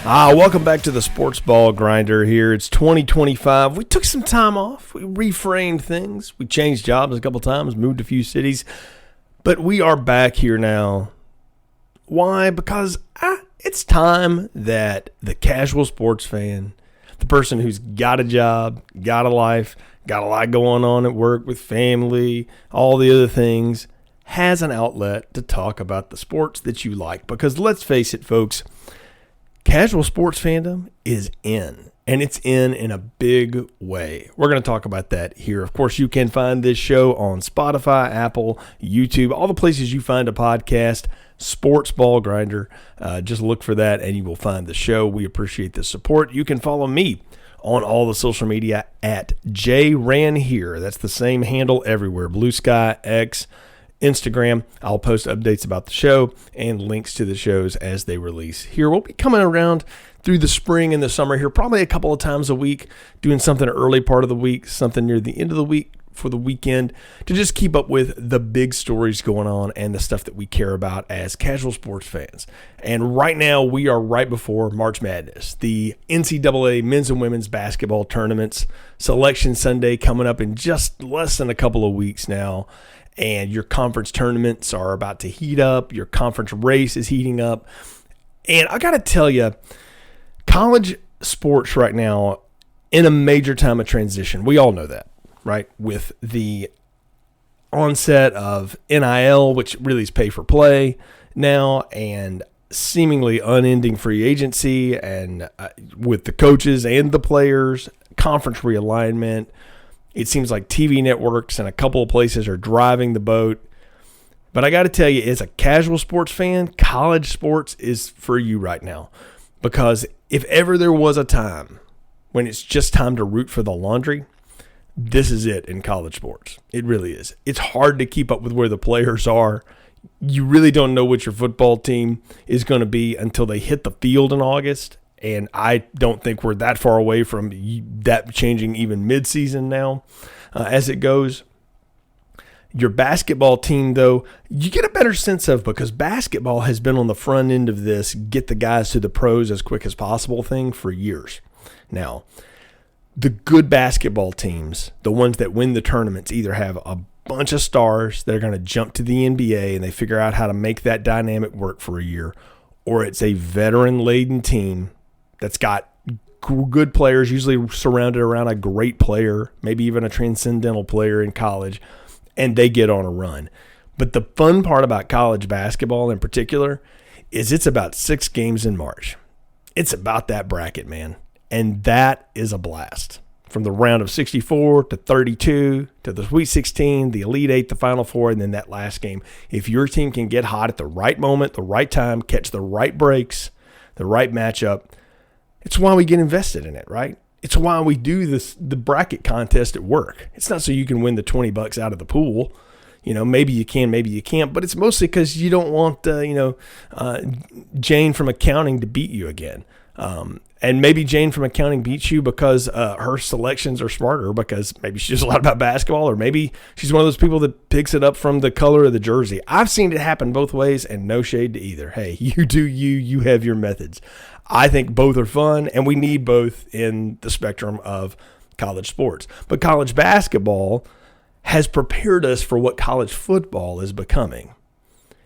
Welcome back to the Sportsball Grinder here. It's 2025. We took some time off. We reframed things. We changed jobs a couple times, moved a few cities. But we are back here now. Why? Because it's time that the casual sports fan, the person who's got a job, got a life, got a lot going on at work with family, all the other things, has an outlet to talk about the sports that you like. Because let's face it, folks, casual sports fandom is in, and it's in a big way. We're going to talk about that here. Of course, you can find this show on Spotify, Apple, YouTube, all the places you find a podcast, Sportsball Grinder. Just look for that, and you will find the show. We appreciate the support. You can follow me on all the social media at JRanHere. That's the same handle everywhere, Blue Sky, X, Instagram. I'll post updates about the show and links to the shows as they release here. We'll be coming around through the spring and the summer here, probably a couple of times a week, doing something early part of the week, something near the end of the week for the weekend, to just keep up with the big stories going on and the stuff that we care about as casual sports fans. And right now, we are right before March Madness, the NCAA men's and women's basketball tournaments, Selection Sunday coming up in just less than a couple of weeks now. And your conference tournaments are about to heat up. Your conference race is heating up. And I got to tell you, college sports right now in a major time of transition. We all know that, right? With the onset of NIL, which really is pay for play now, and seemingly unending free agency, and with the coaches and the players, conference realignment. It seems like TV networks and a couple of places are driving the boat. But I got to tell you, as a casual sports fan, college sports is for you right now. Because if ever there was a time when it's just time to root for the laundry, this is it in college sports. It really is. It's hard to keep up with where the players are. You really don't know what your football team is going to be until they hit the field in August. And I don't think we're that far away from that changing even midseason now as it goes. Your basketball team, though, you get a better sense of, because basketball has been on the front end of this get the guys to the pros as quick as possible thing for years. Now, the good basketball teams, the ones that win the tournaments, either have a bunch of stars that are going to jump to the NBA and they figure out how to make that dynamic work for a year, or it's a veteran-laden team that's got good players, usually surrounded around a great player, maybe even a transcendental player in college, and they get on a run. But the fun part about college basketball in particular is it's about 6 games in March. It's about that bracket, man. And that is a blast. From the round of 64 to 32 to the Sweet 16, the Elite 8, the Final Four, and then that last game. If your team can get hot at the right moment, the right time, catch the right breaks, the right matchup, it's why we get invested in it, right? It's why we do the bracket contest at work. It's not so you can win the $20 out of the pool. You know, maybe you can, maybe you can't, but it's mostly because you don't want, Jane from accounting to beat you again. And maybe Jane from accounting beats you because her selections are smarter, because maybe she knows a lot about basketball, or maybe she's one of those people that picks it up from the color of the jersey. I've seen it happen both ways, and no shade to either. Hey, you do you have your methods. I think both are fun, and we need both in the spectrum of college sports. But college basketball has prepared us for what college football is becoming.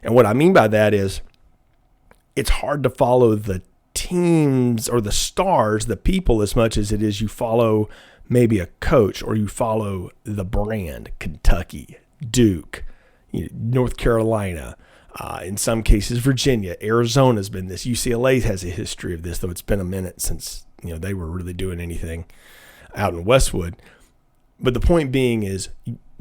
And what I mean by that is it's hard to follow the teams or the stars, the people, as much as it is you follow maybe a coach, or you follow the brand. Kentucky, Duke, North Carolina, in some cases Virginia, Arizona's been this. UCLA has a history of this, though it's been a minute since they were really doing anything out in Westwood. But the point being is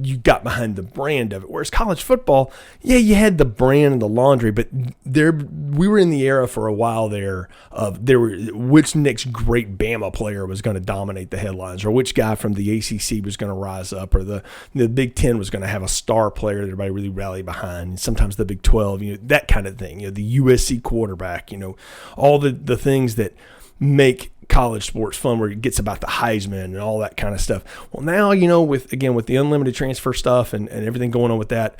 you got behind the brand of it. Whereas college football, yeah, you had the brand and the laundry, but we were in the era for a while there of which next great Bama player was going to dominate the headlines, or which guy from the ACC was going to rise up, or the Big Ten was going to have a star player that everybody really rallied behind. And sometimes the Big 12, that kind of thing. The USC quarterback, all the things that make college sports fun, where it gets about the Heisman and all that kind of stuff. Well, now, with the unlimited transfer stuff and everything going on with that,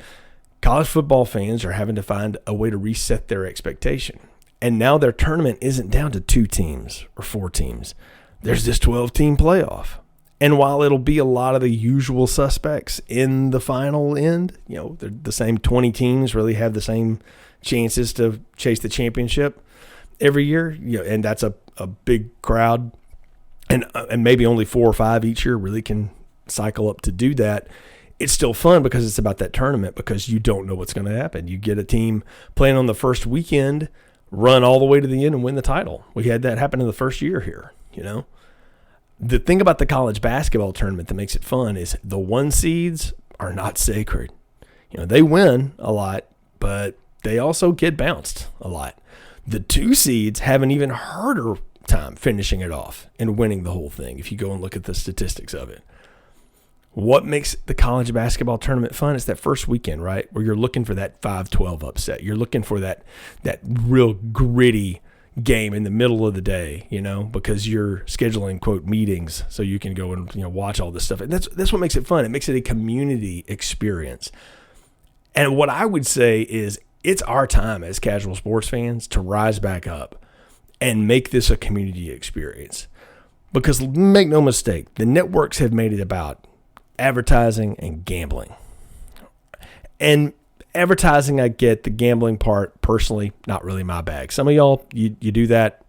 college football fans are having to find a way to reset their expectation. And now their tournament isn't down to 2 teams or 4 teams. There's this 12-team playoff. And while it'll be a lot of the usual suspects in the final end, the same 20 teams really have the same chances to chase the championship every year, and that's a big crowd. And maybe only 4 or 5 each year really can cycle up to do that. It's still fun because it's about that tournament, because you don't know what's going to happen. You get a team playing on the first weekend, run all the way to the end and win the title. We had that happen in the first year here, The thing about the college basketball tournament that makes it fun is the 1 seeds are not sacred. They win a lot, but they also get bounced a lot. The 2 seeds have an even harder time finishing it off and winning the whole thing if you go and look at the statistics of it. What makes the college basketball tournament fun is that first weekend, right, where you're looking for that 5-12 upset. You're looking for that real gritty game in the middle of the day, because you're scheduling, quote, meetings so you can go and watch all this stuff. And that's what makes it fun. It makes it a community experience. And what I would say is it's our time as casual sports fans to rise back up and make this a community experience. Because make no mistake, the networks have made it about advertising and gambling. And advertising, I get. The gambling part, personally, not really my bag. Some of y'all, you do that,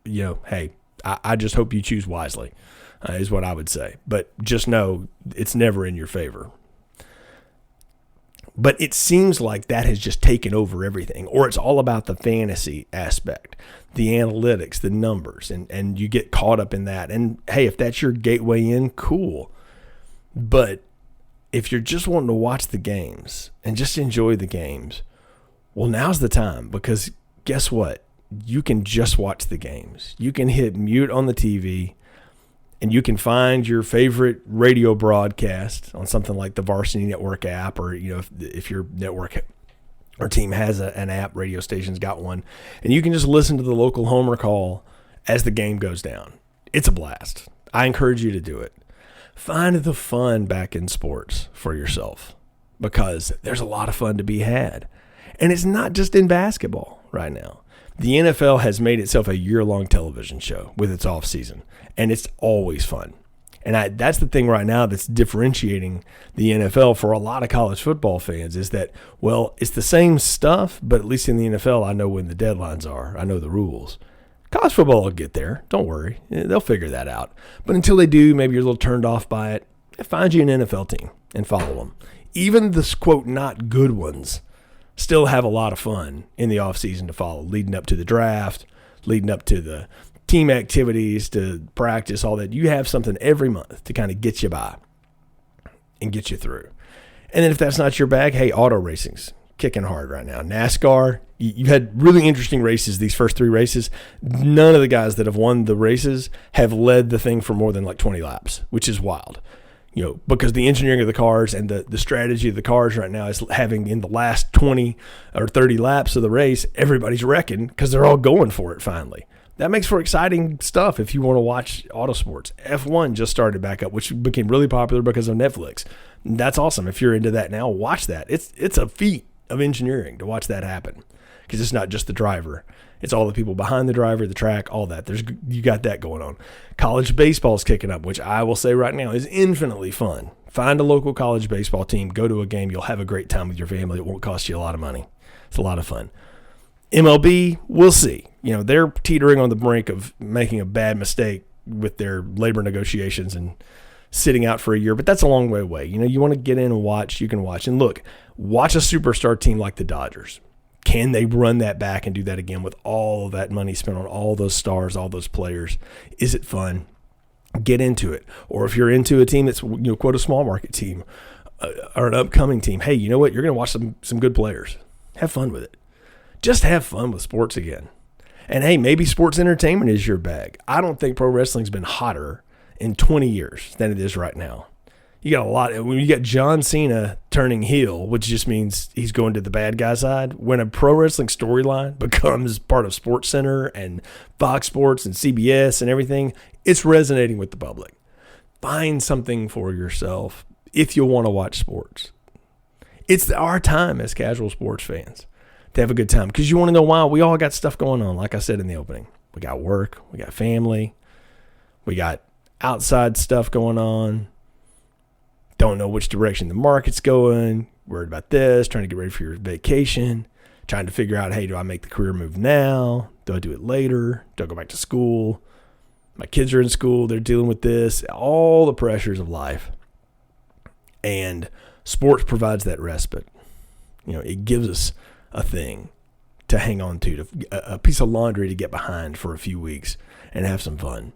hey, I just hope you choose wisely, is what I would say. But just know it's never in your favor. But it seems like that has just taken over everything, or it's all about the fantasy aspect, the analytics, the numbers, and you get caught up in that. And hey, if that's your gateway in, cool. But if you're just wanting to watch the games and just enjoy the games, well, now's the time, because guess what? You can just watch the games. You can hit mute on the TV, and you can find your favorite radio broadcast on something like the Varsity Network app, or if your network or team has an app, radio station's got one, and you can just listen to the local homer call as the game goes down. It's a blast. I encourage you to do it. Find the fun back in sports for yourself, because there's a lot of fun to be had. And it's not just in basketball right now. The NFL has made itself a year-long television show with its off-season, and it's always fun. And that's the thing right now that's differentiating the NFL for a lot of college football fans, is that, well, it's the same stuff, but at least in the NFL, I know when the deadlines are. I know the rules. College football will get there. Don't worry. They'll figure that out. But until they do, maybe you're a little turned off by it. Find you an NFL team and follow them. Even the, quote, not good ones still have a lot of fun in the offseason to follow, leading up to the draft, leading up to the team activities, to practice, all that. You have something every month to kind of get you by and get you through. And then if that's not your bag, hey, auto racing's kicking hard right now. NASCAR, you had really interesting races, these first 3 races. None of the guys that have won the races have led the thing for more than like 20 laps, which is wild. Because the engineering of the cars and the strategy of the cars right now is having, in the last 20 or 30 laps of the race, everybody's wrecking because they're all going for it finally. That makes for exciting stuff if you want to watch auto sports. F1 just started back up, which became really popular because of Netflix. That's awesome. If you're into that now, watch that. It's a feat of engineering to watch that happen, because it's not just the driver. It's all the people behind the driver, the track, all that. You got that going on. College baseball's kicking up, which I will say right now is infinitely fun. Find a local college baseball team, go to a game. You'll have a great time with your family. It won't cost you a lot of money. It's a lot of fun. MLB, we'll see. They're teetering on the brink of making a bad mistake with their labor negotiations and sitting out for a year, but that's a long way away. You want to get in and watch, you can watch. And look, watch a superstar team like the Dodgers. Can they run that back and do that again with all of that money spent on all those stars, all those players? Is it fun? Get into it. Or if you're into a team that's, quote, a small market team or an upcoming team, hey, you know what? You're going to watch some good players. Have fun with it. Just have fun with sports again. And hey, maybe sports entertainment is your bag. I don't think pro wrestling's been hotter in 20 years than it is right now. You got a lot. When you got John Cena turning heel, which just means he's going to the bad guy side. When a pro wrestling storyline becomes part of SportsCenter and Fox Sports and CBS and everything, it's resonating with the public. Find something for yourself if you want to watch sports. It's our time as casual sports fans to have a good time. Because you want to know why? We all got stuff going on, like I said in the opening. We got work, we got family, we got outside stuff going on. Don't know which direction the market's going. Worried about this, trying to get ready for your vacation, trying to figure out, hey, do I make the career move now? Do I do it later? Do I go back to school? My kids are in school. They're dealing with this, all the pressures of life. And sports provides that respite. It gives us a thing to hang on to, a piece of laundry to get behind for a few weeks and have some fun.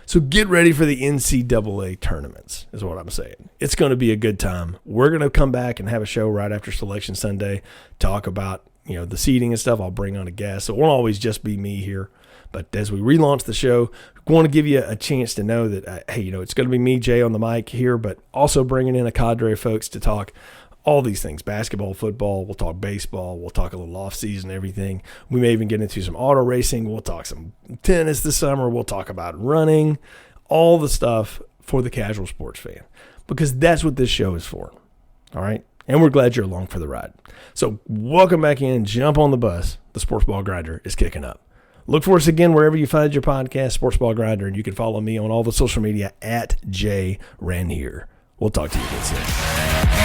So get ready for the NCAA tournaments is what I'm saying. It's going to be a good time. We're going to come back and have a show right after Selection Sunday, talk about, the seeding and stuff. I'll bring on a guest. So it won't always just be me here. But as we relaunch the show, we want to give you a chance to know that, hey, it's going to be me, Jay, on the mic here, but also bringing in a cadre of folks to talk all these things, basketball, football. We'll talk baseball. We'll talk a little off-season, everything. We may even get into some auto racing. We'll talk some tennis this summer. We'll talk about running, all the stuff for the casual sports fan, because that's what this show is for, all right? And we're glad you're along for the ride. So welcome back in. Jump on the bus. The Sportsball Grinder is kicking up. Look for us again wherever you find your podcast, Sportsball Grinder, and you can follow me on all the social media at JRanier. We'll talk to you again soon.